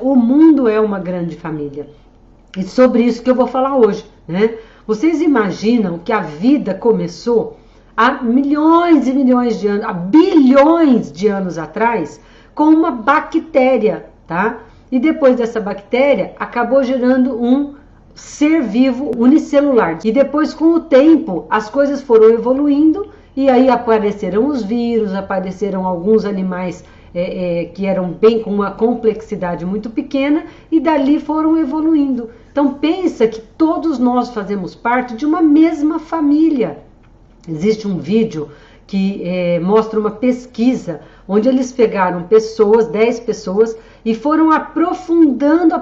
O mundo é uma grande família. E sobre isso que eu vou falar hoje, né? Vocês imaginam que a vida começou há milhões e milhões de anos, há bilhões de anos atrás, com uma bactéria, tá? E depois dessa bactéria, acabou gerando um ser vivo unicelular. E depois, com o tempo, as coisas foram evoluindo e aí apareceram os vírus, apareceram alguns animais que eram bem com uma complexidade muito pequena e dali foram evoluindo. Então pensa que todos nós fazemos parte de uma mesma família. Existe um vídeo que mostra uma pesquisa onde eles pegaram pessoas, 10 pessoas, e foram aprofundando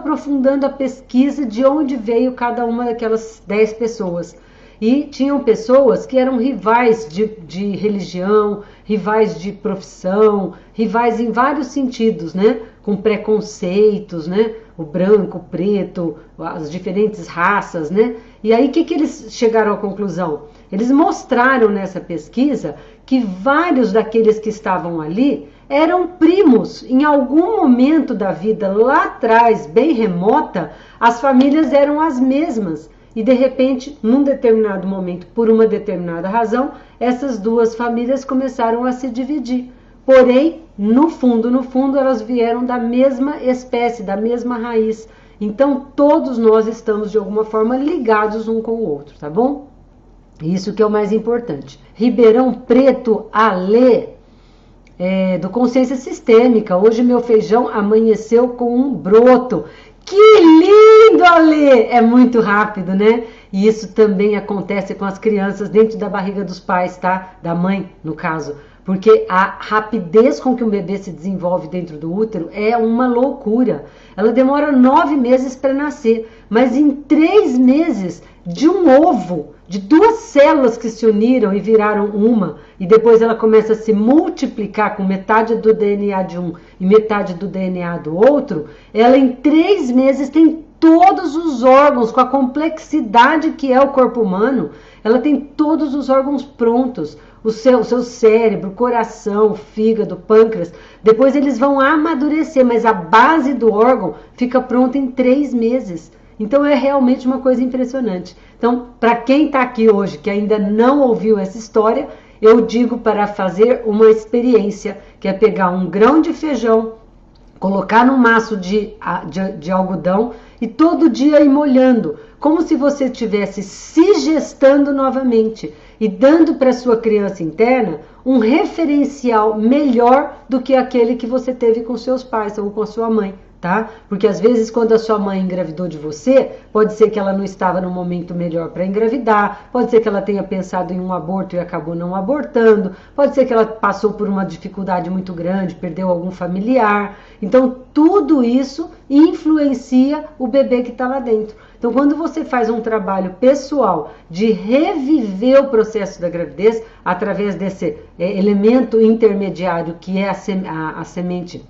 a pesquisa de onde veio cada uma daquelas 10 pessoas. E tinham pessoas que eram rivais de religião, rivais de profissão, rivais em vários sentidos, né? Com preconceitos, né? O branco, o preto, as diferentes raças, né? E aí o que eles chegaram à conclusão? Eles mostraram nessa pesquisa que vários daqueles que estavam ali eram primos. Em algum momento da vida lá atrás, bem remota, as famílias eram as mesmas. E de repente, num determinado momento, por uma determinada razão, essas duas famílias começaram a se dividir. Porém, no fundo, elas vieram da mesma espécie, da mesma raiz. Então, todos nós estamos de alguma forma ligados um com o outro, tá bom? Isso que é o mais importante. Ribeirão Preto, Alê, do Consciência Sistêmica. Hoje meu feijão amanheceu com um broto. Que lindo, Alê! É muito rápido, né? E isso também acontece com as crianças dentro da barriga dos pais, tá? Da mãe, no caso. Porque a rapidez com que um bebê se desenvolve dentro do útero é uma loucura. Ela demora 9 meses para nascer, mas em 3 meses de um ovo, de 2 células que se uniram e viraram uma, e depois ela começa a se multiplicar com metade do DNA de um e metade do DNA do outro, ela em 3 meses tem todos os órgãos, com a complexidade que é o corpo humano, ela tem todos os órgãos prontos, o seu cérebro, coração, fígado, pâncreas, depois eles vão amadurecer, mas a base do órgão fica pronta em 3 meses. Então é realmente uma coisa impressionante. Então, para quem está aqui hoje, que ainda não ouviu essa história, eu digo para fazer uma experiência, que é pegar um grão de feijão, colocar num maço de algodão e todo dia ir molhando, como se você estivesse se gestando novamente e dando para sua criança interna um referencial melhor do que aquele que você teve com seus pais ou com a sua mãe. Tá? Porque às vezes quando a sua mãe engravidou de você, pode ser que ela não estava no momento melhor para engravidar, pode ser que ela tenha pensado em um aborto e acabou não abortando, pode ser que ela passou por uma dificuldade muito grande, perdeu algum familiar. Então tudo isso influencia o bebê que está lá dentro. Então quando você faz um trabalho pessoal de reviver o processo da gravidez através desse elemento intermediário que é a semente,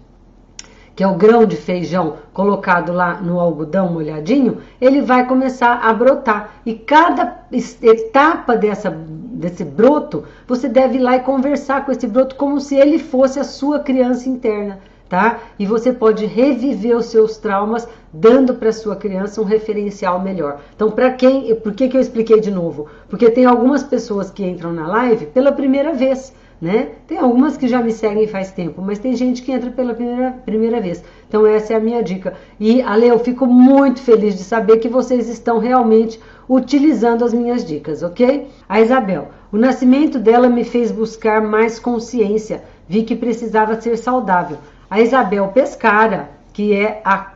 que é o grão de feijão colocado lá no algodão molhadinho, ele vai começar a brotar. E cada etapa desse broto, você deve ir lá e conversar com esse broto como se ele fosse a sua criança interna, tá? E você pode reviver os seus traumas, dando para sua criança um referencial melhor. Então, por que eu expliquei de novo? Porque tem algumas pessoas que entram na live pela primeira vez, né? Tem algumas que já me seguem faz tempo, mas tem gente que entra pela primeira vez. Então essa é a minha dica. E, Ale, eu fico muito feliz de saber que vocês estão realmente utilizando as minhas dicas, ok? A Isabel, o nascimento dela me fez buscar mais consciência. Vi que precisava ser saudável. A Isabel Pescara, que é a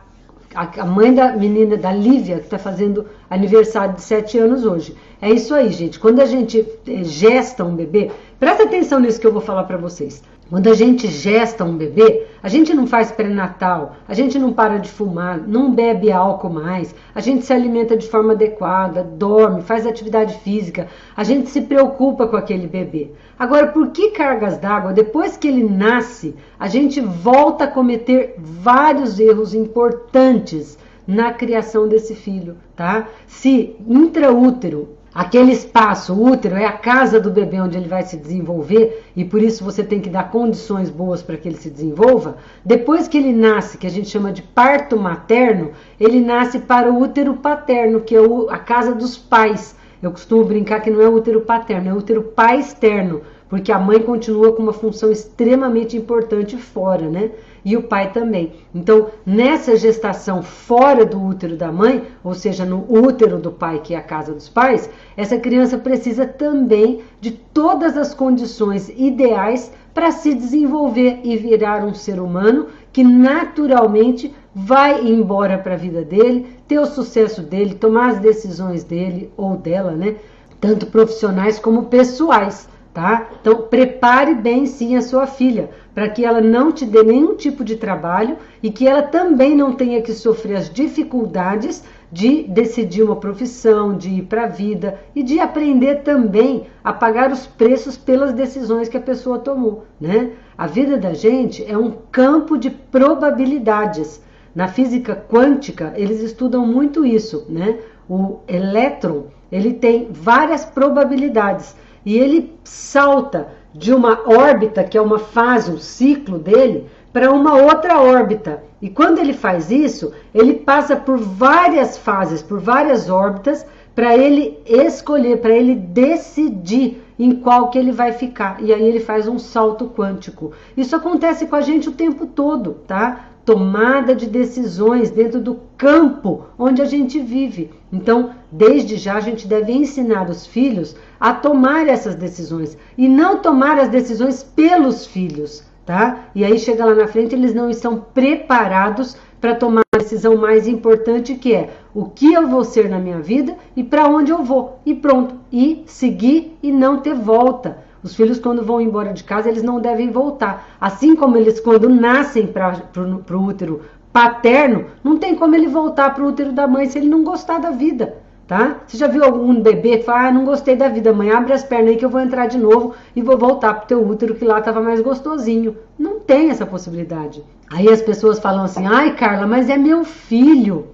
mãe da menina, da Lívia, que está fazendo aniversário de 7 anos hoje. É isso aí, gente. Quando a gente gesta um bebê, presta atenção nisso que eu vou falar para vocês. Quando a gente gesta um bebê, a gente não faz pré-natal, a gente não para de fumar, não bebe álcool mais, a gente se alimenta de forma adequada, dorme, faz atividade física, a gente se preocupa com aquele bebê. Agora, por que cargas d'água? Depois que ele nasce, a gente volta a cometer vários erros importantes na criação desse filho, tá? Se intraútero aquele espaço, o útero, é a casa do bebê onde ele vai se desenvolver e por isso você tem que dar condições boas para que ele se desenvolva. Depois que ele nasce, que a gente chama de parto materno, ele nasce para o útero paterno, que é a casa dos pais. Eu costumo brincar que não é o útero paterno, é o útero pai externo, porque a mãe continua com uma função extremamente importante fora, né? E o pai também. Então, nessa gestação fora do útero da mãe, ou seja, no útero do pai, que é a casa dos pais, essa criança precisa também de todas as condições ideais para se desenvolver e virar um ser humano que naturalmente vai embora para a vida dele, ter o sucesso dele, tomar as decisões dele ou dela, né? Tanto profissionais como pessoais. Tá? Então, prepare bem sim a sua filha, para que ela não te dê nenhum tipo de trabalho e que ela também não tenha que sofrer as dificuldades de decidir uma profissão, de ir para a vida e de aprender também a pagar os preços pelas decisões que a pessoa tomou, né? A vida da gente é um campo de probabilidades. Na física quântica, eles estudam muito isso, né? O elétron, ele tem várias probabilidades. E ele salta de uma órbita, que é uma fase, um ciclo dele, para uma outra órbita. E quando ele faz isso, ele passa por várias fases, por várias órbitas, para ele escolher, para ele decidir em qual que ele vai ficar. E aí ele faz um salto quântico. Isso acontece com a gente o tempo todo, tá? Tomada de decisões dentro do campo onde a gente vive. Então, desde já a gente deve ensinar os filhos a tomar essas decisões e não tomar as decisões pelos filhos, tá? E aí chega lá na frente, eles não estão preparados para tomar a decisão mais importante, que é o que eu vou ser na minha vida e para onde eu vou. E pronto, e seguir e não ter volta. Os filhos, quando vão embora de casa, eles não devem voltar. Assim como eles, quando nascem para o útero paterno, não tem como ele voltar para o útero da mãe se ele não gostar da vida, tá? Você já viu algum bebê que fala, não gostei da vida, mãe, abre as pernas aí que eu vou entrar de novo e vou voltar para o teu útero que lá estava mais gostosinho. Não tem essa possibilidade. Aí as pessoas falam assim, ai Carla, mas é meu filho.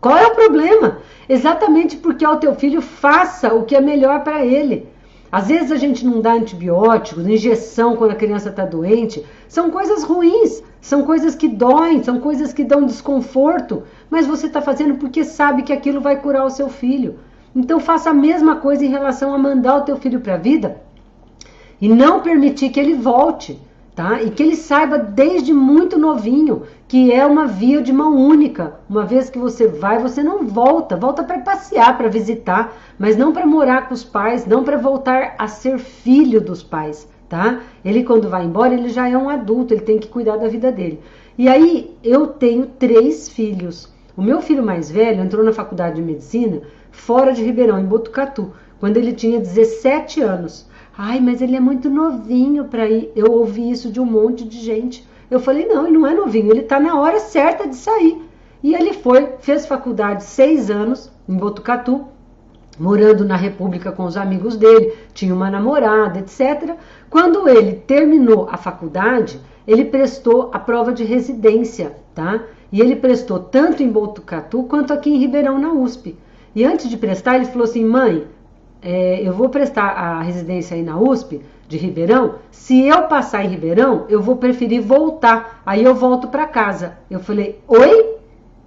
Qual é o problema? Exatamente porque ao teu filho, faça o que é melhor para ele. Às vezes a gente não dá antibióticos, injeção quando a criança está doente. São coisas ruins, são coisas que doem, são coisas que dão desconforto. Mas você está fazendo porque sabe que aquilo vai curar o seu filho. Então faça a mesma coisa em relação a mandar o teu filho para a vida e não permitir que ele volte, tá? E que ele saiba desde muito novinho que é uma via de mão única. Uma vez que você vai, você não volta. Volta para passear, para visitar, mas não para morar com os pais, não para voltar a ser filho dos pais, tá? Ele, quando vai embora, ele já é um adulto, ele tem que cuidar da vida dele. E aí, eu tenho 3 filhos. O meu filho mais velho entrou na faculdade de medicina fora de Ribeirão, em Botucatu, quando ele tinha 17 anos. Ai, mas ele é muito novinho para ir. Eu ouvi isso de um monte de gente. Eu falei, não, ele não é novinho, ele está na hora certa de sair. E ele foi, fez faculdade 6 anos em Botucatu, morando na República com os amigos dele, tinha uma namorada, etc. Quando ele terminou a faculdade, ele prestou a prova de residência, tá? E ele prestou tanto em Botucatu quanto aqui em Ribeirão, na USP. E antes de prestar, ele falou assim, mãe, eu vou prestar a residência aí na USP de Ribeirão, se eu passar em Ribeirão, eu vou preferir voltar, aí eu volto para casa. Eu falei, oi?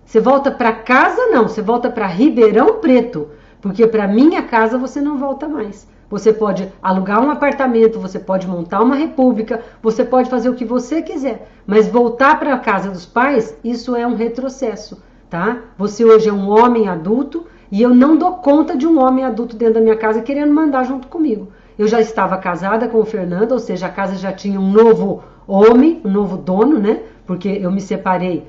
Você volta para casa? Não, você volta para Ribeirão Preto, porque para minha casa você não volta mais. Você pode alugar um apartamento, você pode montar uma república, você pode fazer o que você quiser, mas voltar para a casa dos pais, isso é um retrocesso, tá? Você hoje é um homem adulto e eu não dou conta de um homem adulto dentro da minha casa querendo mandar junto comigo. Eu já estava casada com o Fernando, ou seja, a casa já tinha um novo homem, um novo dono, né? Porque eu me separei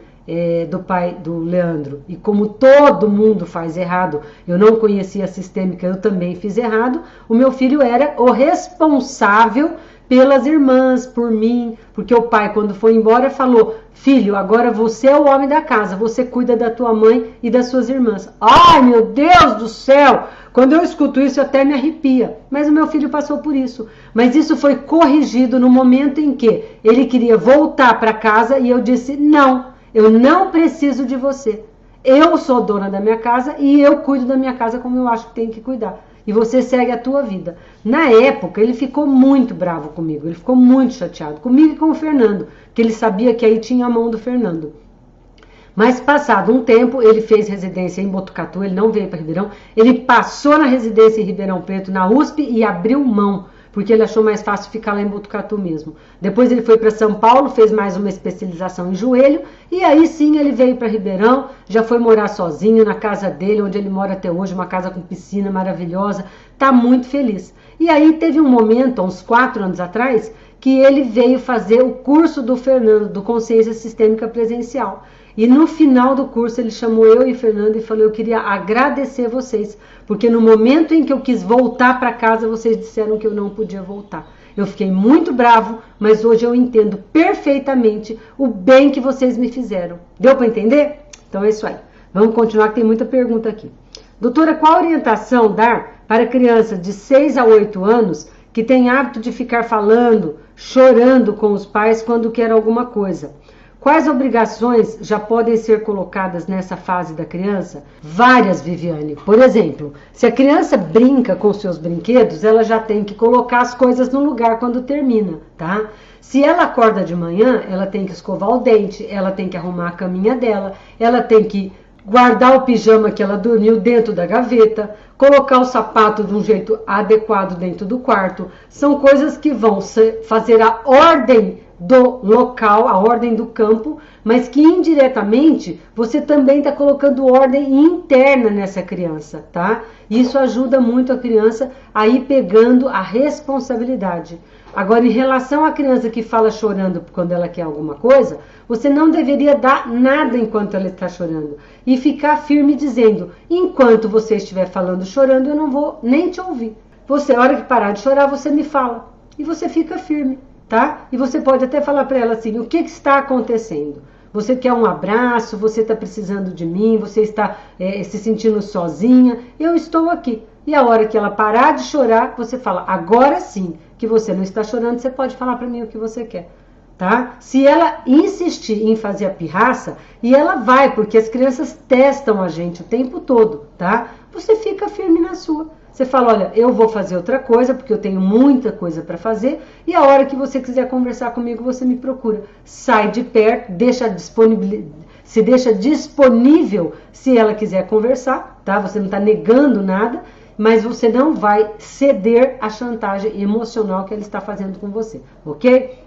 do pai do Leandro. E como todo mundo faz errado, eu não conhecia a sistêmica, eu também fiz errado. O meu filho era o responsável pelas irmãs, por mim, porque o pai, quando foi embora, falou, filho, agora você é o homem da casa, você cuida da tua mãe e das suas irmãs. Ai, meu Deus do céu! Quando eu escuto isso, até me arrepia. Mas o meu filho passou por isso. Mas isso foi corrigido no momento em que ele queria voltar para casa e eu disse, não, eu não preciso de você. eu sou dona da minha casa e eu cuido da minha casa como eu acho que tem que cuidar. E você segue a tua vida. Na época, ele ficou muito bravo comigo, ele ficou muito chateado comigo e com o Fernando, que ele sabia que aí tinha a mão do Fernando. Mas passado um tempo, ele fez residência em Botucatu, ele não veio para Ribeirão, ele passou na residência em Ribeirão Preto, na USP, e abriu mão, porque ele achou mais fácil ficar lá em Botucatu mesmo. Depois ele foi para São Paulo, fez mais uma especialização em joelho, e aí sim ele veio para Ribeirão, já foi morar sozinho na casa dele, onde ele mora até hoje, uma casa com piscina maravilhosa, tá muito feliz. E aí teve um momento, há uns 4 anos atrás, que ele veio fazer o curso do Fernando, do Consciência Sistêmica Presencial. E no final do curso ele chamou eu e o Fernando e falou: eu queria agradecer vocês, porque no momento em que eu quis voltar para casa, vocês disseram que eu não podia voltar. Eu fiquei muito bravo, mas hoje eu entendo perfeitamente o bem que vocês me fizeram. Deu para entender? Então é isso aí. Vamos continuar, que tem muita pergunta aqui. Doutora, qual orientação dar para criança de 6 a 8 anos que tem hábito de ficar falando, chorando com os pais quando quer alguma coisa? Quais obrigações já podem ser colocadas nessa fase da criança? Várias, Viviane. Por exemplo, se a criança brinca com seus brinquedos, ela já tem que colocar as coisas no lugar quando termina, tá? Se ela acorda de manhã, ela tem que escovar o dente, ela tem que arrumar a caminha dela, ela tem que guardar o pijama que ela dormiu dentro da gaveta, colocar o sapato de um jeito adequado dentro do quarto. São coisas que vão fazer a ordem do local, a ordem do campo, mas que indiretamente você também está colocando ordem interna nessa criança, tá? Isso ajuda muito a criança a ir pegando a responsabilidade. Agora, em relação à criança que fala chorando quando ela quer alguma coisa, você não deveria dar nada enquanto ela está chorando. E ficar firme dizendo: enquanto você estiver falando chorando, eu não vou nem te ouvir. Você, a hora que parar de chorar, você me fala. E você fica firme, tá? E você pode até falar para ela assim: o que está acontecendo? Você quer um abraço? Você está precisando de mim? Você está se sentindo sozinha? Eu estou aqui. E a hora que ela parar de chorar, você fala: agora sim que você não está chorando, você pode falar para mim o que você quer, tá? Se ela insistir em fazer a pirraça, e ela vai, porque as crianças testam a gente o tempo todo, tá? Você fica firme na sua. Você fala: olha, eu vou fazer outra coisa, porque eu tenho muita coisa para fazer, e a hora que você quiser conversar comigo, você me procura. Sai de perto, se deixa disponível se ela quiser conversar, tá? Você não está negando nada, mas você não vai ceder à chantagem emocional que ela está fazendo com você, ok?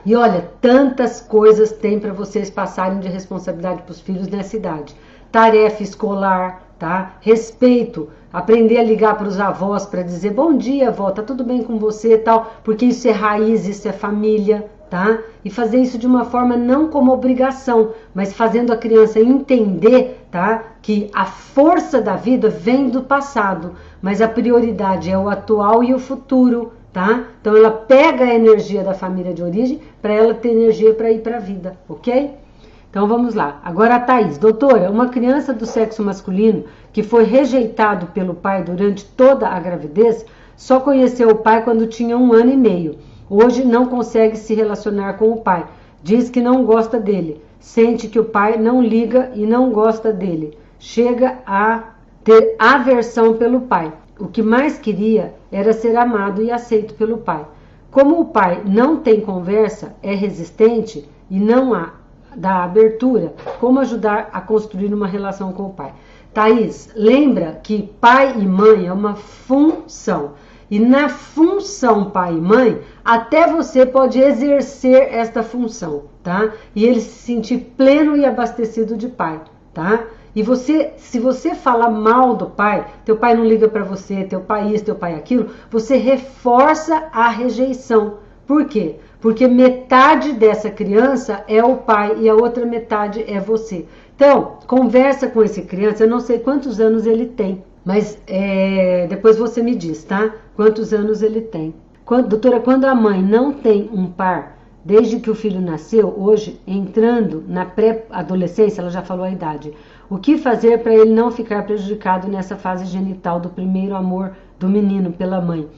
E olha, tantas coisas tem para vocês passarem de responsabilidade para os filhos nessa idade. Tarefa escolar, tá? Respeito, aprender a ligar para os avós para dizer: bom dia, avó, tá tudo bem com você e tal, porque isso é raiz, isso é família, tá? E fazer isso de uma forma não como obrigação, mas fazendo a criança entender, tá? Que a força da vida vem do passado, mas a prioridade é o atual e o futuro, tá? Então ela pega a energia da família de origem para ela ter energia para ir para a vida, ok? Então vamos lá. Agora a Thaís: doutora, uma criança do sexo masculino que foi rejeitado pelo pai durante toda a gravidez só conheceu o pai quando tinha 1 ano e meio. Hoje não consegue se relacionar com o pai. Diz que não gosta dele. Sente que o pai não liga e não gosta dele. Chega a ter aversão pelo pai. O que mais queria era ser amado e aceito pelo pai. Como o pai não tem conversa, é resistente e não há da abertura, como ajudar a construir uma relação com o pai? Thaís, lembra que pai e mãe é uma função. E na função pai e mãe, até você pode exercer esta função, tá? E ele se sentir pleno e abastecido de pai, tá? E você, se você falar mal do pai, teu pai não liga para você, teu pai isso, teu pai aquilo, você reforça a rejeição. Por quê? Porque metade dessa criança é o pai e a outra metade é você. Então, conversa com esse criança, eu não sei quantos anos ele tem, mas depois você me diz, tá? Quantos anos ele tem. Doutora, quando a mãe não tem um par, desde que o filho nasceu, hoje, entrando na pré-adolescência, ela já falou a idade, o que fazer para ele não ficar prejudicado nessa fase genital do primeiro amor do menino pela mãe,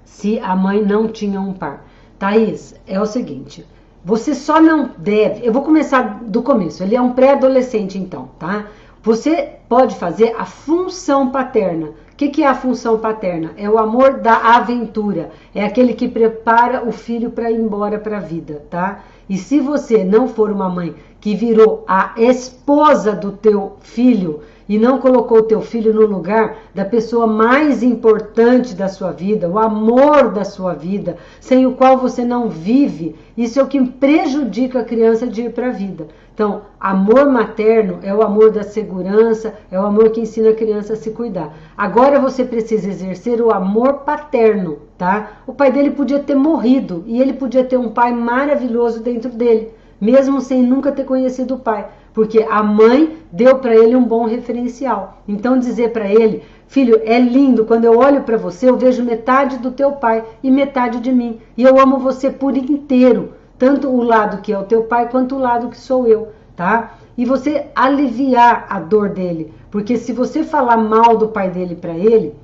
se a mãe não tinha um par? Thaís, é o seguinte, você só não deve... Eu vou começar do começo. Ele é um pré-adolescente, então, tá? Você pode fazer a função paterna. O que é a função paterna? É o amor da aventura. É aquele que prepara o filho para ir embora para a vida, tá? E se você não for uma mãe que virou a esposa do teu filho e não colocou o teu filho no lugar da pessoa mais importante da sua vida, o amor da sua vida, sem o qual você não vive, isso é o que prejudica a criança de ir para a vida. Então, amor materno é o amor da segurança, é o amor que ensina a criança a se cuidar. Agora você precisa exercer o amor paterno, tá? O pai dele podia ter morrido e ele podia ter um pai maravilhoso dentro dele, mesmo sem nunca ter conhecido o pai, porque a mãe deu para ele um bom referencial. Então dizer para ele, filho, é lindo, quando eu olho para você eu vejo metade do teu pai e metade de mim, e eu amo você por inteiro, tanto o lado que é o teu pai quanto o lado que sou eu, tá? E você aliviar a dor dele, porque se você falar mal do pai dele para ele,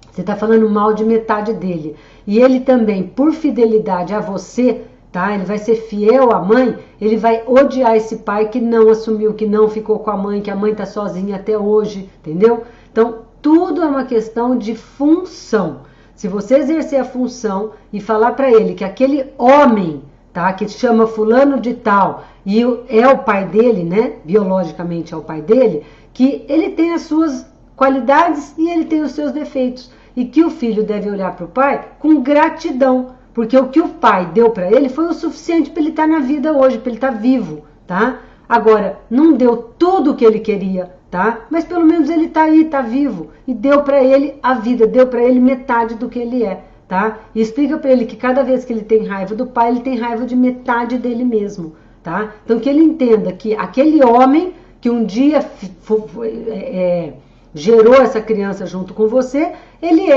você está falando mal de metade dele, e ele também, por fidelidade a você, tá? Ele vai ser fiel à mãe, ele vai odiar esse pai que não assumiu, que não ficou com a mãe, que a mãe tá sozinha até hoje, entendeu? Então, tudo é uma questão de função. Se você exercer a função e falar para ele que aquele homem, tá, que chama fulano de tal, e é o pai dele, né? Biologicamente é o pai dele, que ele tem as suas qualidades e ele tem os seus defeitos, e que o filho deve olhar para o pai com gratidão, porque o que o pai deu para ele foi o suficiente para ele estar na vida hoje, para ele estar vivo, tá? Agora, não deu tudo o que ele queria, tá? Mas pelo menos ele tá aí, tá vivo, e deu para ele a vida, deu para ele metade do que ele é, tá? E explica para ele que cada vez que ele tem raiva do pai, ele tem raiva de metade dele mesmo, tá? Então que ele entenda que aquele homem que um dia gerou essa criança junto com você, ele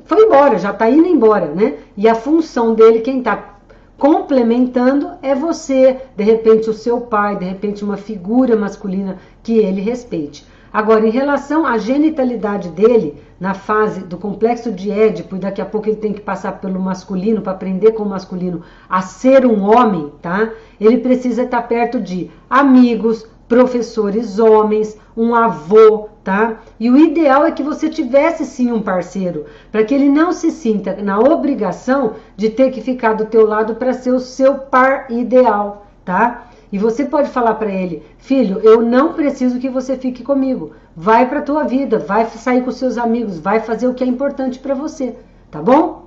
foi embora, já está indo embora, né? E a função dele, quem está complementando é você, de repente o seu pai, de repente uma figura masculina que ele respeite. Agora, em relação à genitalidade dele, na fase do complexo de Édipo, e daqui a pouco ele tem que passar pelo masculino, para aprender com o masculino a ser um homem, tá? Ele precisa estar perto de amigos, professores homens, um avô, tá? E o ideal é que você tivesse sim um parceiro, para que ele não se sinta na obrigação de ter que ficar do teu lado para ser o seu par ideal, tá? E você pode falar para ele, filho, eu não preciso que você fique comigo, vai para tua vida, vai sair com seus amigos, vai fazer o que é importante para você, tá bom?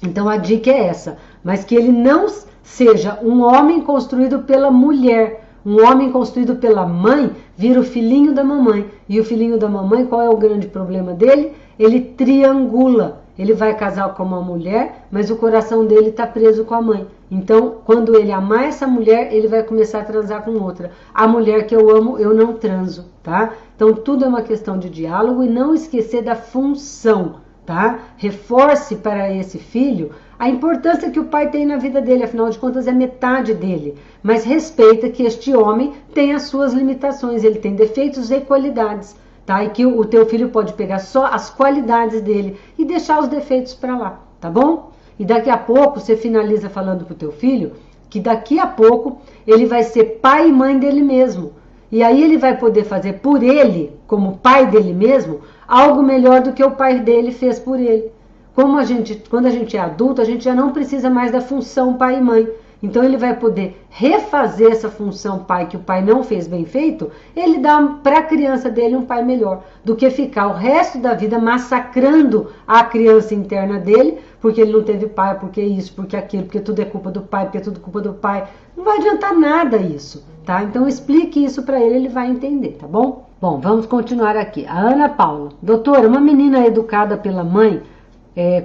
Então a dica é essa, mas que ele não seja um homem construído pela mulher. Um homem construído pela mãe vira o filhinho da mamãe. E o filhinho da mamãe, qual é o grande problema dele? Ele triangula. Ele vai casar com uma mulher, mas o coração dele está preso com a mãe. Então, quando ele amar essa mulher, ele vai começar a transar com outra. A mulher que eu amo, eu não transo, tá? Então, tudo é uma questão de diálogo e não esquecer da função, tá? Reforce para esse filho a importância que o pai tem na vida dele, afinal de contas é metade dele, mas respeita que este homem tem as suas limitações, ele tem defeitos e qualidades, tá? E que o teu filho pode pegar só as qualidades dele e deixar os defeitos para lá, tá bom? E daqui a pouco você finaliza falando pro teu filho que daqui a pouco ele vai ser pai e mãe dele mesmo, e aí ele vai poder fazer por ele, como pai dele mesmo, algo melhor do que o pai dele fez por ele. Quando a gente é adulto, a gente já não precisa mais da função pai e mãe. Então ele vai poder refazer essa função pai que o pai não fez bem feito, ele dá para a criança dele um pai melhor, do que ficar o resto da vida massacrando a criança interna dele, porque ele não teve pai, porque isso, porque aquilo, porque tudo é culpa do pai, porque é tudo culpa do pai. Não vai adiantar nada isso, tá? Então explique isso para ele vai entender, tá bom? Bom, vamos continuar aqui. A Ana Paula. Doutora, uma menina educada pela mãe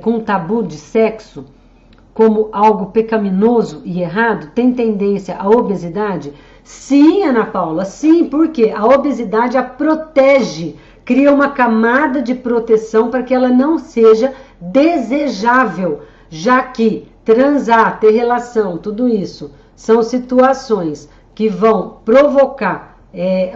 com um tabu de sexo como algo pecaminoso e errado, tem tendência à obesidade? Sim, Ana Paula, sim, porque a obesidade a protege, cria uma camada de proteção para que ela não seja desejável, já que transar, ter relação, tudo isso, são situações que vão provocar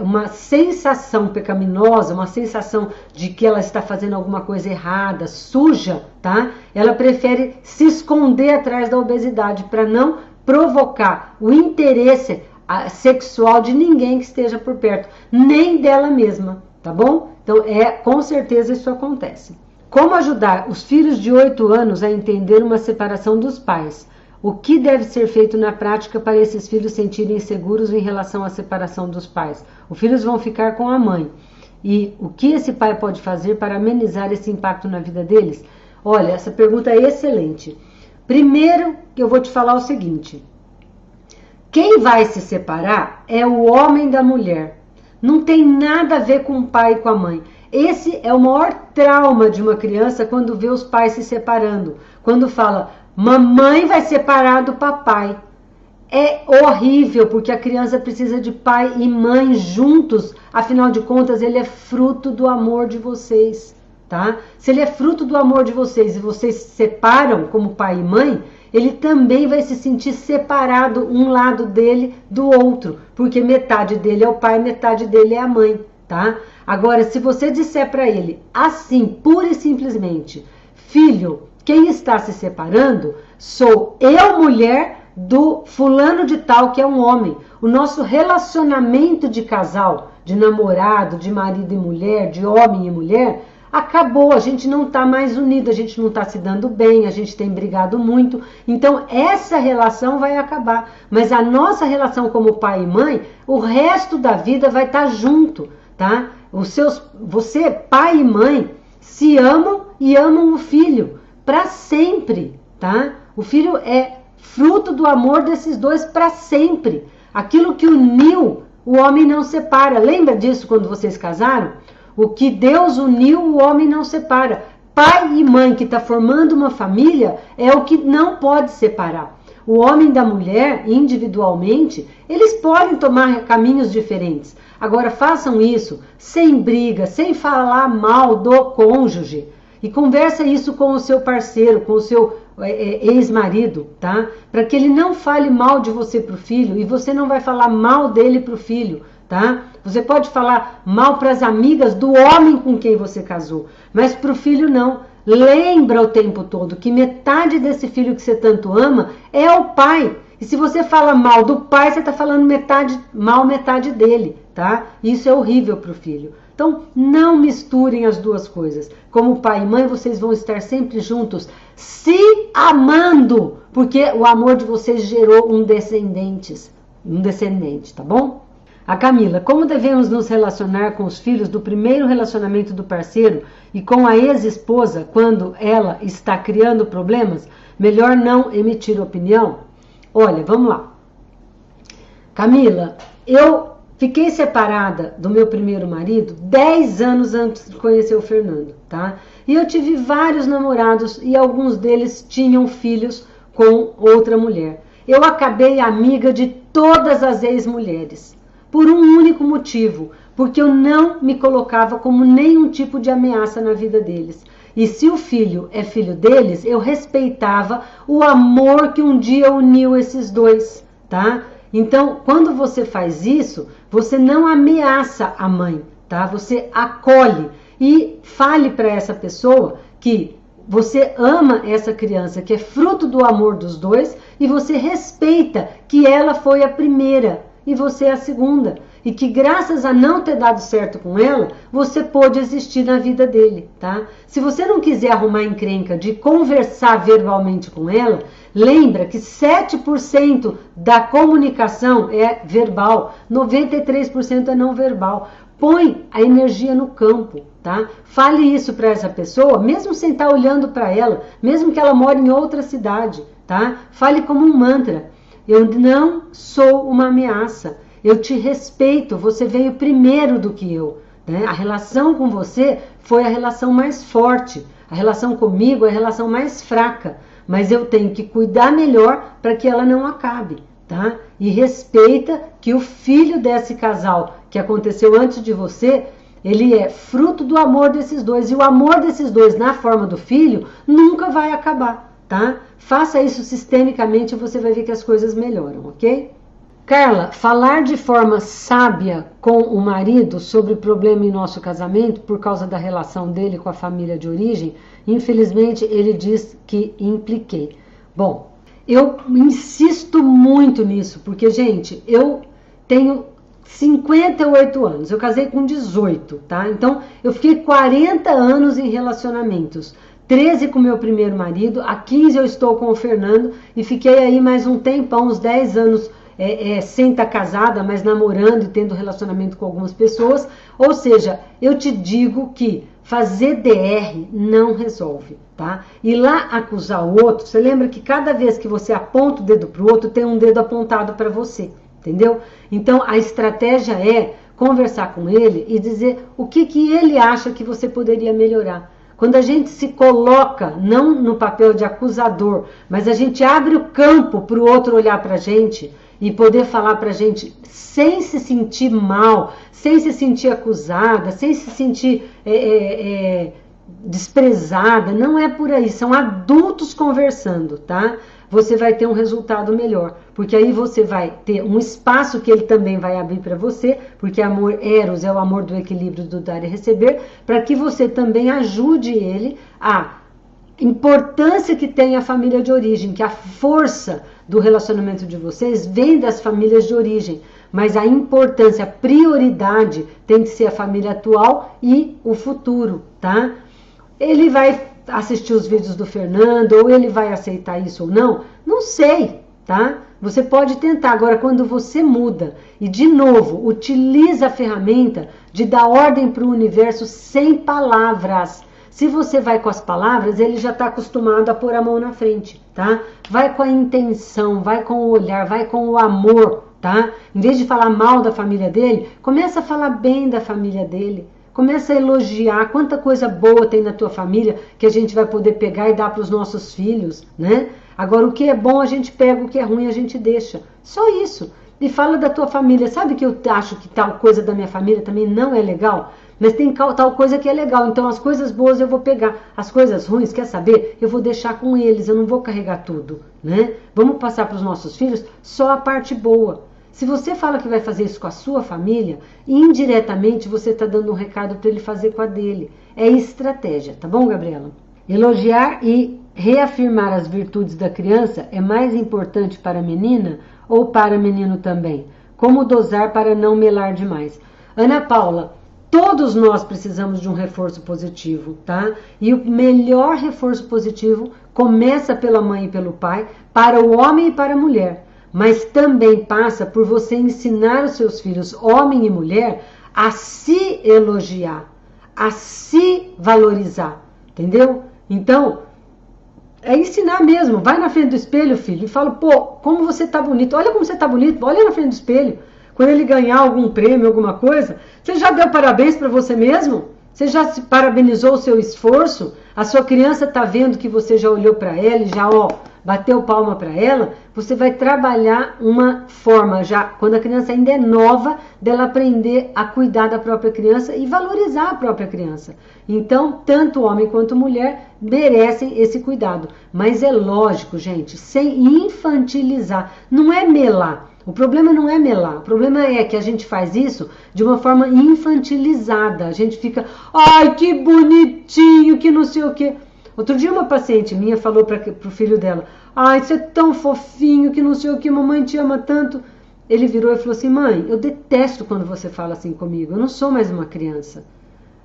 uma sensação pecaminosa, uma sensação de que ela está fazendo alguma coisa errada, suja, tá? Ela prefere se esconder atrás da obesidade para não provocar o interesse sexual de ninguém que esteja por perto, nem dela mesma, tá bom? Então, com certeza isso acontece. Como ajudar os filhos de 8 anos a entender uma separação dos pais? O que deve ser feito na prática para esses filhos sentirem seguros em relação à separação dos pais? Os filhos vão ficar com a mãe. E o que esse pai pode fazer para amenizar esse impacto na vida deles? Olha, essa pergunta é excelente. Primeiro, eu vou te falar o seguinte. Quem vai se separar é o homem da mulher. Não tem nada a ver com o pai e com a mãe. Esse é o maior trauma de uma criança quando vê os pais se separando. Quando fala, mamãe vai separar do papai. É horrível, porque a criança precisa de pai e mãe juntos. Afinal de contas, ele é fruto do amor de vocês, tá? Se ele é fruto do amor de vocês e vocês se separam como pai e mãe, ele também vai se sentir separado um lado dele do outro, porque metade dele é o pai, metade dele é a mãe, tá? Agora, se você disser para ele assim, pura e simplesmente, filho, quem está se separando sou eu, mulher, do fulano de tal que é um homem. O nosso relacionamento de casal, de namorado, de marido e mulher, de homem e mulher, acabou, a gente não está mais unido, a gente não está se dando bem, a gente tem brigado muito, então essa relação vai acabar, mas a nossa relação como pai e mãe, o resto da vida vai estar junto, tá? Você, pai e mãe, se amam e amam o filho para sempre, tá? O filho é fruto do amor desses dois para sempre. Aquilo que uniu, o homem não separa. Lembra disso quando vocês casaram? O que Deus uniu, o homem não separa. Pai e mãe que está formando uma família é o que não pode separar. O homem da mulher, individualmente, eles podem tomar caminhos diferentes. Agora, façam isso sem briga, sem falar mal do cônjuge. E conversa isso com o seu parceiro, com o seu ex-marido, tá? Para que ele não fale mal de você pro filho e você não vai falar mal dele pro filho, tá? Você pode falar mal para as amigas do homem com quem você casou, mas pro filho não. Lembra o tempo todo que metade desse filho que você tanto ama é o pai. E se você fala mal do pai, você está falando metade dele, tá? Isso é horrível pro filho. Então, não misturem as duas coisas. Como pai e mãe, vocês vão estar sempre juntos, se amando, porque o amor de vocês gerou um descendente, tá bom? A Camila, como devemos nos relacionar com os filhos do primeiro relacionamento do parceiro e com a ex-esposa quando ela está criando problemas? Melhor não emitir opinião? Olha, vamos lá. Camila, eu fiquei separada do meu primeiro marido 10 anos antes de conhecer o Fernando, tá? E eu tive vários namorados e alguns deles tinham filhos com outra mulher. Eu acabei amiga de todas as ex-mulheres, por um único motivo, porque eu não me colocava como nenhum tipo de ameaça na vida deles. E se o filho é filho deles, eu respeitava o amor que um dia uniu esses dois, tá? Então, quando você faz isso, você não ameaça a mãe, tá? Você acolhe e fale para essa pessoa que você ama essa criança, que é fruto do amor dos dois, e você respeita que ela foi a primeira e você é a segunda. E que graças a não ter dado certo com ela, você pôde existir na vida dele, tá? Se você não quiser arrumar encrenca de conversar verbalmente com ela, lembra que 7% da comunicação é verbal, 93% é não verbal. Põe a energia no campo, tá? Fale isso para essa pessoa, mesmo sem estar olhando para ela, mesmo que ela more em outra cidade, tá? Fale como um mantra. Eu não sou uma ameaça. Eu te respeito, você veio primeiro do que eu, né? A relação com você foi a relação mais forte. A relação comigo é a relação mais fraca. Mas eu tenho que cuidar melhor para que ela não acabe, tá? E respeita que o filho desse casal que aconteceu antes de você, ele é fruto do amor desses dois. E o amor desses dois na forma do filho nunca vai acabar, tá? Faça isso sistemicamente e você vai ver que as coisas melhoram, ok? Carla, falar de forma sábia com o marido sobre o problema em nosso casamento por causa da relação dele com a família de origem, infelizmente ele diz que impliquei. Bom, Eu insisto muito nisso, porque, gente, eu tenho 58 anos, eu casei com 18, tá? Então, eu fiquei 40 anos em relacionamentos. 13 com meu primeiro marido, há 15 eu estou com o Fernando e fiquei aí mais um tempão, uns 10 anos sem estar casada, mas namorando e tendo relacionamento com algumas pessoas. Ou seja, eu te digo que fazer DR não resolve, tá? E lá acusar o outro, você lembra que cada vez que você aponta o dedo pro outro, tem um dedo apontado para você, entendeu? Então a estratégia é conversar com ele e dizer o que ele acha que você poderia melhorar. Quando a gente se coloca, não no papel de acusador, mas a gente abre o campo para o outro olhar para a gente e poder falar para a gente sem se sentir mal, sem se sentir acusada, sem se sentir desprezada, não é por aí, são adultos conversando, tá? Você vai ter um resultado melhor, porque aí você vai ter um espaço que ele também vai abrir para você, porque amor eros é o amor do equilíbrio do dar e receber, para que você também ajude ele a importância que tem a família de origem, que a força do relacionamento de vocês vem das famílias de origem, mas a importância, a prioridade tem que ser a família atual e o futuro, tá? Ele vai assistir os vídeos do Fernando, ou ele vai aceitar isso ou não, não sei, tá? Você pode tentar. Agora, quando você muda e, de novo, utiliza a ferramenta de dar ordem para o universo sem palavras. Se você vai com as palavras, ele já está acostumado a pôr a mão na frente, tá? Vai com a intenção, vai com o olhar, vai com o amor, tá? Em vez de falar mal da família dele, começa a falar bem da família dele. Começa a elogiar quanta coisa boa tem na tua família que a gente vai poder pegar e dar para os nossos filhos, né? Agora, o que é bom a gente pega, o que é ruim a gente deixa. Só isso. E fala da tua família. Sabe que eu acho que tal coisa da minha família também não é legal? Mas tem tal coisa que é legal. Então, as coisas boas eu vou pegar. As coisas ruins, quer saber? Eu vou deixar com eles. Eu não vou carregar tudo, né? Vamos passar para os nossos filhos só a parte boa. Se você fala que vai fazer isso com a sua família, indiretamente você está dando um recado para ele fazer com a dele. É estratégia, tá bom, Gabriela? Elogiar e reafirmar as virtudes da criança é mais importante para a menina ou para o menino também? Como dosar para não melar demais? Ana Paula, todos nós precisamos de um reforço positivo, tá? E o melhor reforço positivo começa pela mãe e pelo pai, para o homem e para a mulher. Mas também passa por você ensinar os seus filhos, homem e mulher, a se elogiar, a se valorizar, entendeu? Então, é ensinar mesmo. Vai na frente do espelho, filho, e fala, pô, como você tá bonito. Olha como você tá bonito, olha na frente do espelho. Quando ele ganhar algum prêmio, alguma coisa, você já deu parabéns para você mesmo? Você já se parabenizou o seu esforço? A sua criança tá vendo que você já olhou para ela e já, bateu palma para ela? Você vai trabalhar uma forma já, quando a criança ainda é nova, dela aprender a cuidar da própria criança e valorizar a própria criança. Então, tanto homem quanto mulher merecem esse cuidado. Mas é lógico, gente, sem infantilizar. Não é melar. O problema não é melar. O problema é que a gente faz isso de uma forma infantilizada. A gente fica, ai, que bonitinho, que não sei o quê. Outro dia uma paciente minha falou para o filho dela, ai, você é tão fofinho, que não sei o que, mamãe te ama tanto. Ele virou e falou assim, mãe, eu detesto quando você fala assim comigo, eu não sou mais uma criança.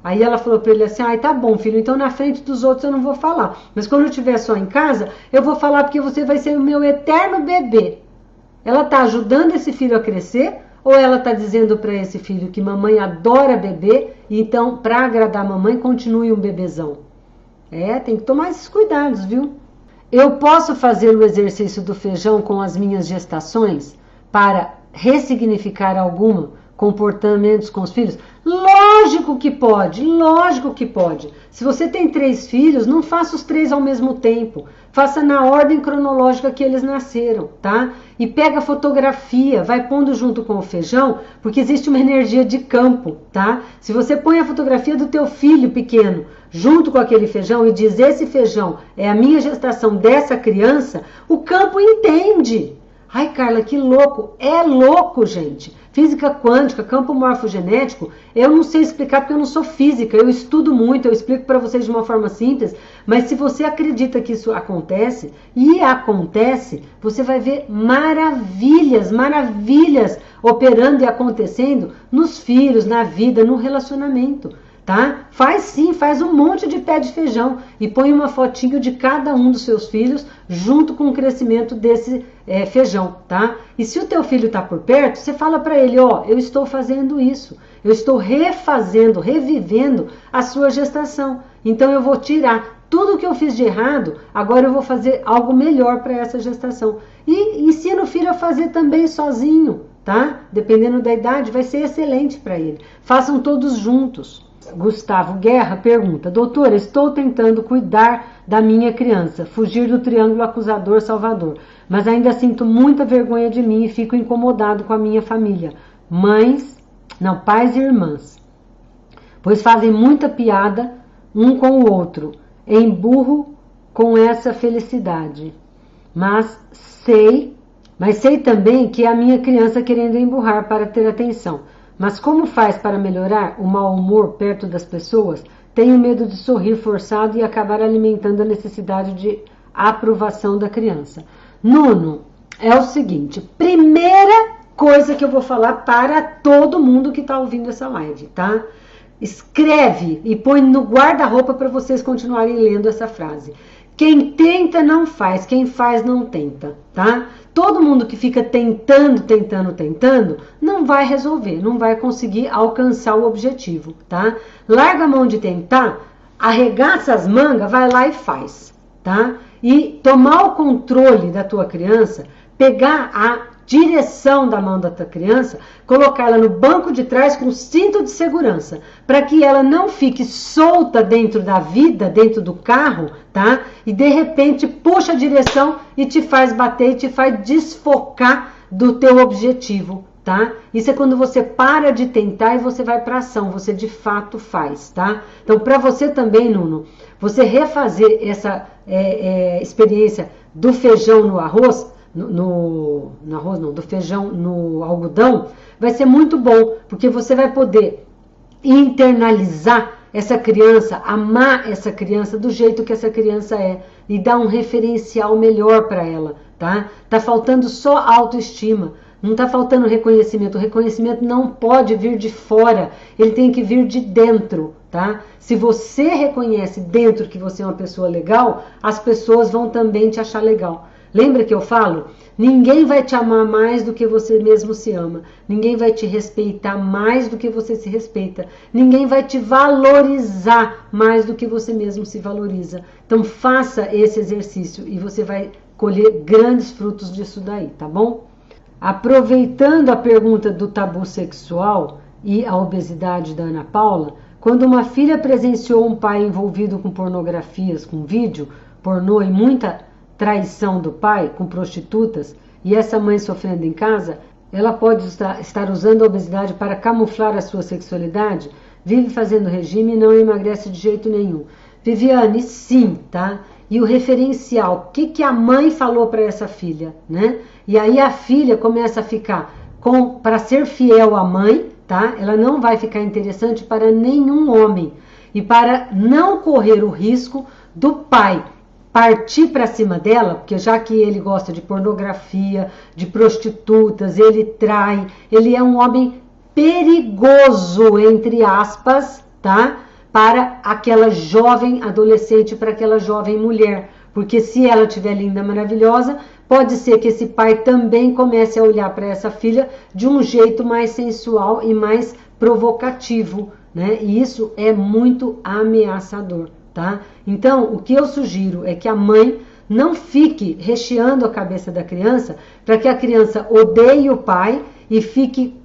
Aí ela falou para ele assim, ai, tá bom, filho, então na frente dos outros eu não vou falar, mas quando eu estiver só em casa, eu vou falar porque você vai ser o meu eterno bebê. Ela tá ajudando esse filho a crescer ou ela tá dizendo para esse filho que mamãe adora bebê e então, para agradar a mamãe, continue um bebezão? Tem que tomar esses cuidados, viu? Eu posso fazer o exercício do feijão com as minhas gestações para ressignificar alguma comportamentos com os filhos? Lógico que pode, lógico que pode. Se você tem 3 filhos, não faça os 3 ao mesmo tempo. Faça na ordem cronológica que eles nasceram, tá? E pega a fotografia, vai pondo junto com o feijão, porque existe uma energia de campo, tá? Se você põe a fotografia do teu filho pequeno junto com aquele feijão e diz, esse feijão é a minha gestação dessa criança, o campo entende. Ai, Carla, que louco. É louco, gente. Física quântica, campo morfogenético, eu não sei explicar porque eu não sou física, eu estudo muito, eu explico para vocês de uma forma simples, mas se você acredita que isso acontece, e acontece, você vai ver maravilhas, maravilhas operando e acontecendo nos filhos, na vida, no relacionamento. Tá? Faz sim, faz um monte de pé de feijão e põe uma fotinho de cada um dos seus filhos junto com o crescimento desse feijão, tá? E se o teu filho está por perto, você fala para ele, ó, eu estou fazendo isso, eu estou refazendo, revivendo a sua gestação, então eu vou tirar tudo que eu fiz de errado, agora eu vou fazer algo melhor para essa gestação. E ensina o filho a fazer também sozinho, tá? Dependendo da idade, vai ser excelente para ele. Façam todos juntos. Gustavo Guerra pergunta, doutora, estou tentando cuidar da minha criança, fugir do triângulo acusador-salvador, mas ainda sinto muita vergonha de mim e fico incomodado com a minha família, pais e irmãs, pois fazem muita piada um com o outro, emburro com essa felicidade, mas sei também que é a minha criança querendo emburrar para ter atenção. Mas como faz para melhorar o mau humor perto das pessoas? Tenho medo de sorrir forçado e acabar alimentando a necessidade de aprovação da criança. Nuno, é o seguinte, primeira coisa que eu vou falar para todo mundo que está ouvindo essa live, tá? Escreve e põe no guarda-roupa para vocês continuarem lendo essa frase. Quem tenta não faz, quem faz não tenta, tá? Todo mundo que fica tentando, não vai resolver, não vai conseguir alcançar o objetivo, tá? Larga a mão de tentar, arregaça as mangas, vai lá e faz, tá? E tomar o controle da tua criança, pegar a direção da mão da tua criança, colocar ela no banco de trás com cinto de segurança, para que ela não fique solta dentro da vida, dentro do carro, tá? E de repente puxa a direção e te faz bater e te faz desfocar do teu objetivo, tá? Isso é quando você para de tentar e você vai para ação, você de fato faz, tá? Então, para você também, Nuno, você refazer essa experiência do feijão no arroz, do feijão no algodão, vai ser muito bom, porque você vai poder internalizar essa criança, amar essa criança do jeito que essa criança é e dar um referencial melhor para ela, tá? Tá faltando só autoestima, não tá faltando reconhecimento. O reconhecimento não pode vir de fora, ele tem que vir de dentro, tá? Se você reconhece dentro que você é uma pessoa legal, as pessoas vão também te achar legal. Lembra que eu falo? Ninguém vai te amar mais do que você mesmo se ama. Ninguém vai te respeitar mais do que você se respeita. Ninguém vai te valorizar mais do que você mesmo se valoriza. Então faça esse exercício e você vai colher grandes frutos disso daí, tá bom? Aproveitando a pergunta do tabu sexual e a obesidade da Ana Paula, quando uma filha presenciou um pai envolvido com pornografias, com vídeo, pornô e muita traição do pai com prostitutas e essa mãe sofrendo em casa, ela pode estar usando a obesidade para camuflar a sua sexualidade, vive fazendo regime e não emagrece de jeito nenhum. Viviane, sim, tá? E o referencial, o que a mãe falou para essa filha, né? E aí a filha começa a ficar, para ser fiel à mãe, tá? Ela não vai ficar interessante para nenhum homem. E para não correr o risco do pai partir para cima dela, porque já que ele gosta de pornografia, de prostitutas, ele trai, ele é um homem perigoso, entre aspas, tá? Para aquela jovem adolescente, para aquela jovem mulher, porque se ela estiver linda, maravilhosa, pode ser que esse pai também comece a olhar para essa filha de um jeito mais sensual e mais provocativo, né? E isso é muito ameaçador. Tá? Então, o que eu sugiro é que a mãe não fique recheando a cabeça da criança para que a criança odeie o pai e fique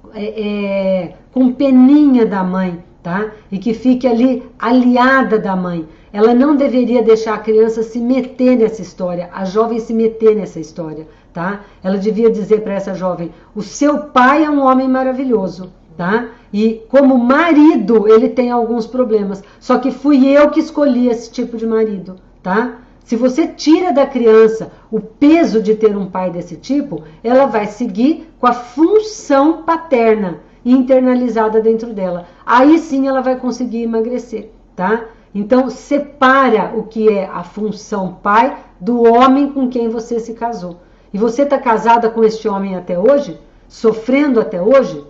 com peninha da mãe, tá? E que fique ali aliada da mãe. Ela não deveria deixar a criança se meter nessa história, a jovem se meter nessa história, tá? Ela devia dizer para essa jovem, o seu pai é um homem maravilhoso, tá? E como marido ele tem alguns problemas, só que fui eu que escolhi esse tipo de marido, tá? Se você tira da criança o peso de ter um pai desse tipo, ela vai seguir com a função paterna internalizada dentro dela. Aí sim ela vai conseguir emagrecer, tá? Então separa o que é a função pai do homem com quem você se casou. E você está casada com este homem até hoje? Sofrendo até hoje?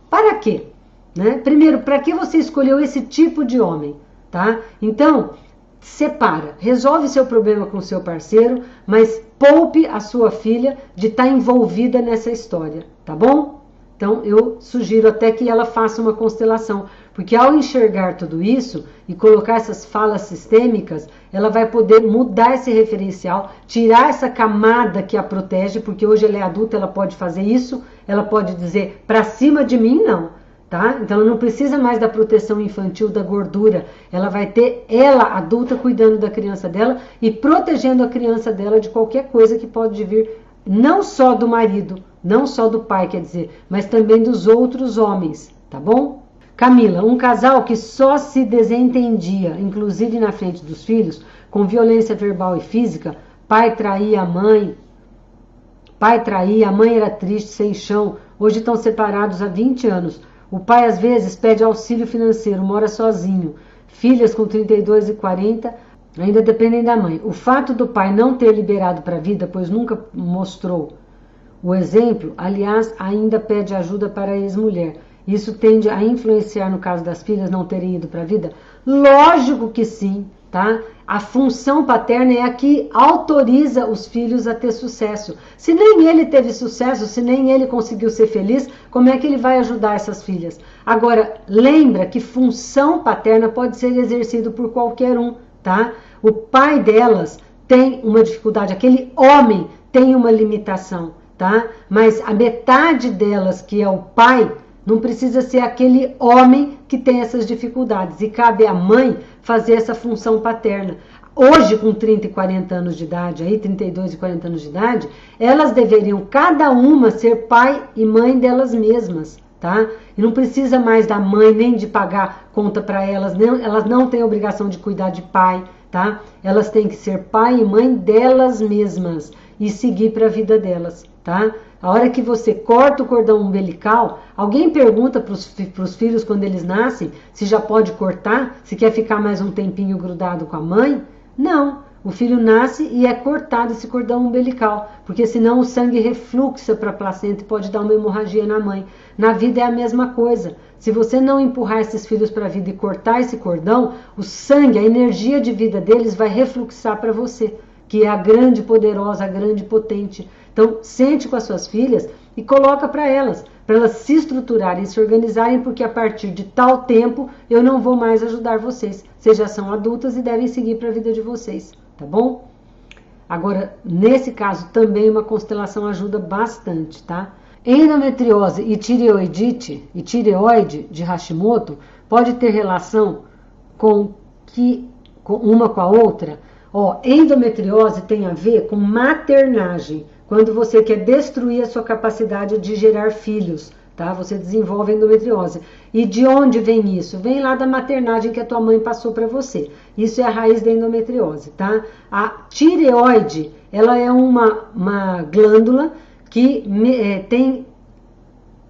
Para quê? Né? Primeiro, para que você escolheu esse tipo de homem? Tá? Então, separa, resolve seu problema com seu parceiro, mas poupe a sua filha de estar envolvida nessa história, tá bom? Então eu sugiro até que ela faça uma constelação, porque ao enxergar tudo isso e colocar essas falas sistêmicas, ela vai poder mudar esse referencial, tirar essa camada que a protege, porque hoje ela é adulta, ela pode fazer isso, ela pode dizer, pra cima de mim não. Tá? Então ela não precisa mais da proteção infantil, da gordura, ela vai ter ela adulta cuidando da criança dela e protegendo a criança dela de qualquer coisa que pode vir, não só do marido, não só do pai, quer dizer, mas também dos outros homens, tá bom? Camila, um casal que só se desentendia, inclusive na frente dos filhos, com violência verbal e física, pai traía a mãe era triste, sem chão, hoje estão separados há 20 anos. O pai às vezes pede auxílio financeiro, mora sozinho. Filhas com 32 e 40 ainda dependem da mãe. O fato do pai não ter liberado para a vida, pois nunca mostrou o exemplo, aliás, ainda pede ajuda para a ex-mulher. Isso tende a influenciar no caso das filhas não terem ido para a vida? Lógico que sim, tá? A função paterna é a que autoriza os filhos a ter sucesso. Se nem ele teve sucesso, se nem ele conseguiu ser feliz, como é que ele vai ajudar essas filhas? Agora, lembra que função paterna pode ser exercida por qualquer um, tá? O pai delas tem uma dificuldade, aquele homem tem uma limitação, tá? Mas a metade delas, que é o pai, não precisa ser aquele homem que tem essas dificuldades. E cabe à mãe fazer essa função paterna. Hoje, com 30 e 40 anos de idade, aí 32 e 40 anos de idade, elas deveriam cada uma ser pai e mãe delas mesmas, tá? E não precisa mais da mãe nem de pagar conta para elas, elas não têm obrigação de cuidar de pai, tá? Elas têm que ser pai e mãe delas mesmas e seguir para a vida delas, tá? A hora que você corta o cordão umbilical, alguém pergunta para os filhos quando eles nascem se já pode cortar, se quer ficar mais um tempinho grudado com a mãe? Não, o filho nasce e é cortado esse cordão umbilical, porque senão o sangue refluxa para a placenta e pode dar uma hemorragia na mãe. Na vida é a mesma coisa. Se você não empurrar esses filhos para a vida e cortar esse cordão, o sangue, a energia de vida deles vai refluxar para você, que é a grande poderosa, a grande potente. Então, sente com as suas filhas e coloca para elas se estruturarem, se organizarem, porque a partir de tal tempo eu não vou mais ajudar vocês. Vocês já são adultas e devem seguir para a vida de vocês, tá bom? Agora, nesse caso, também uma constelação ajuda bastante, tá? Endometriose e tireoidite e tireoide de Hashimoto pode ter relação com uma com a outra? Endometriose tem a ver com maternagem. Quando você quer destruir a sua capacidade de gerar filhos, tá? Você desenvolve endometriose. E de onde vem isso? Vem lá da maternagem que a tua mãe passou para você. Isso é a raiz da endometriose, tá? A tireoide, ela é uma glândula que tem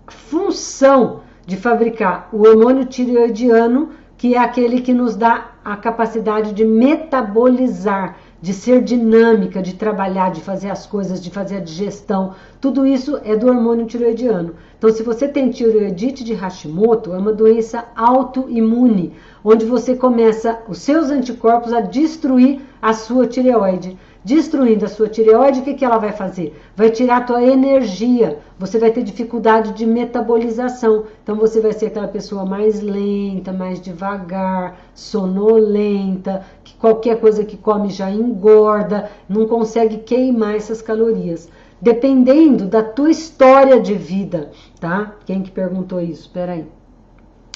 função de fabricar o hormônio tireoidiano, que é aquele que nos dá a capacidade de metabolizar, de ser dinâmica, de trabalhar, de fazer as coisas, de fazer a digestão. Tudo isso é do hormônio tireoidiano. Então, se você tem tireoidite de Hashimoto, é uma doença autoimune, onde você começa os seus anticorpos a destruir a sua tireoide. Destruindo a sua tireoide, o que ela vai fazer? Vai tirar a tua energia, você vai ter dificuldade de metabolização. Então você vai ser aquela pessoa mais lenta, mais devagar, sonolenta, que qualquer coisa que come já engorda, não consegue queimar essas calorias. Dependendo da tua história de vida, tá? Quem que perguntou isso? Espera aí.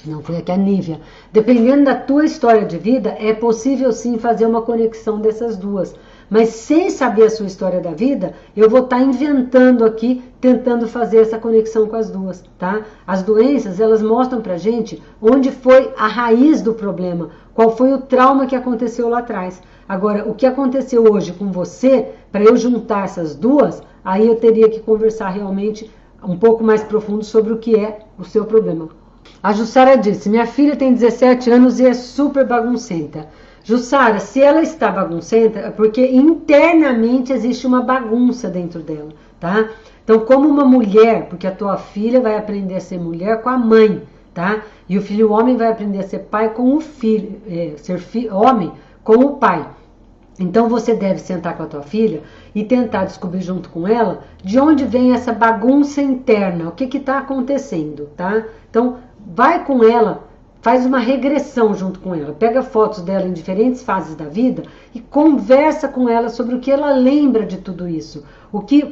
Não, foi aqui a Nívia. Dependendo da tua história de vida, é possível sim fazer uma conexão dessas duas. Mas sem saber a sua história da vida, eu vou estar inventando aqui, tentando fazer essa conexão com as duas, tá? As doenças, elas mostram pra gente onde foi a raiz do problema, qual foi o trauma que aconteceu lá atrás. Agora, o que aconteceu hoje com você, para eu juntar essas duas, aí eu teria que conversar realmente um pouco mais profundo sobre o que é o seu problema. A Jussara disse, minha filha tem 17 anos e é super baguncenta. Jussara, se ela está baguncenta, é porque internamente existe uma bagunça dentro dela, tá? Então, como uma mulher, porque a tua filha vai aprender a ser mulher com a mãe, tá? E o filho homem vai aprender a ser pai com o filho, homem com o pai. Então, você deve sentar com a tua filha e tentar descobrir junto com ela de onde vem essa bagunça interna, o que está acontecendo, tá? Então, vai com ela, faz uma regressão junto com ela, pega fotos dela em diferentes fases da vida e conversa com ela sobre o que ela lembra de tudo isso,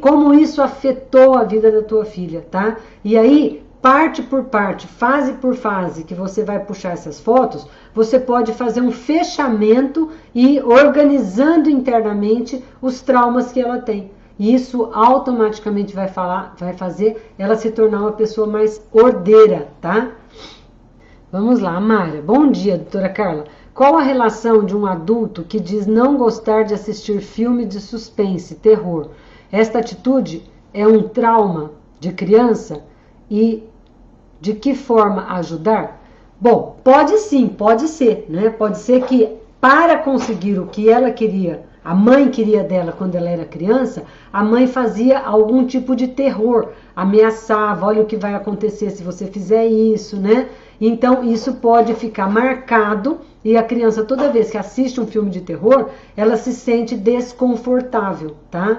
como isso afetou a vida da tua filha, tá? E aí, parte por parte, fase por fase, que você vai puxar essas fotos, você pode fazer um fechamento e organizando internamente os traumas que ela tem. E isso automaticamente vai fazer ela se tornar uma pessoa mais ordeira, tá? Vamos lá, Mara. Bom dia, doutora Carla. Qual a relação de um adulto que diz não gostar de assistir filme de suspense, terror? Esta atitude é um trauma de criança e de que forma ajudar? Bom, pode sim, pode ser, né? Pode ser que para conseguir o que ela queria, a mãe queria dela quando ela era criança, a mãe fazia algum tipo de terror, ameaçava, olha o que vai acontecer se você fizer isso, né? Então isso pode ficar marcado e a criança toda vez que assiste um filme de terror, ela se sente desconfortável, tá?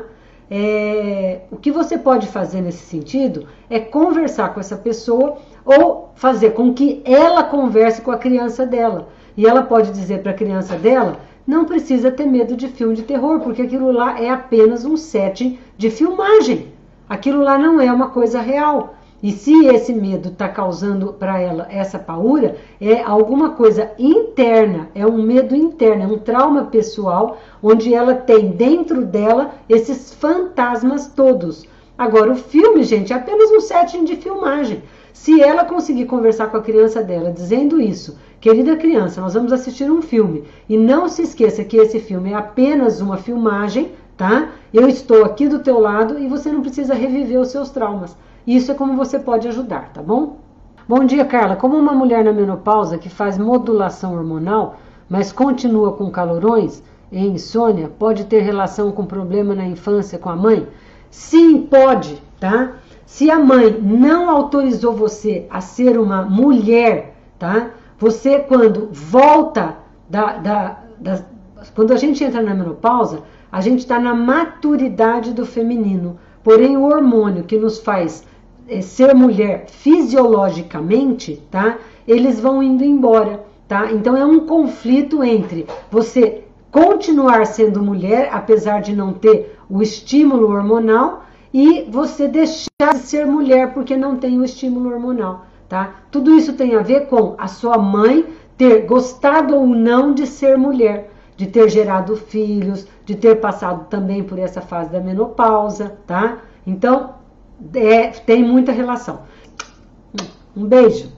O que você pode fazer nesse sentido é conversar com essa pessoa ou fazer com que ela converse com a criança dela. E ela pode dizer para a criança dela, não precisa ter medo de filme de terror, porque aquilo lá é apenas um setting de filmagem. Aquilo lá não é uma coisa real. E se esse medo está causando para ela essa paura, é alguma coisa interna, é um medo interno, é um trauma pessoal, onde ela tem dentro dela esses fantasmas todos. Agora, o filme, gente, é apenas um setting de filmagem. Se ela conseguir conversar com a criança dela dizendo isso, querida criança, nós vamos assistir um filme, e não se esqueça que esse filme é apenas uma filmagem, tá? Eu estou aqui do teu lado e você não precisa reviver os seus traumas. Isso é como você pode ajudar, tá bom? Bom dia, Carla. Como uma mulher na menopausa que faz modulação hormonal, mas continua com calorões e insônia, pode ter relação com problema na infância com a mãe? Sim, pode, tá? Se a mãe não autorizou você a ser uma mulher, tá? Você, quando volta quando a gente entra na menopausa, a gente está na maturidade do feminino. Porém, o hormônio que nos faz ser mulher fisiologicamente, tá? Eles vão indo embora, tá? Então é um conflito entre você continuar sendo mulher, apesar de não ter o estímulo hormonal, e você deixar de ser mulher porque não tem o estímulo hormonal, tá? Tudo isso tem a ver com a sua mãe ter gostado ou não de ser mulher, de ter gerado filhos, de ter passado também por essa fase da menopausa, tá? Então, tem muita relação. Um beijo.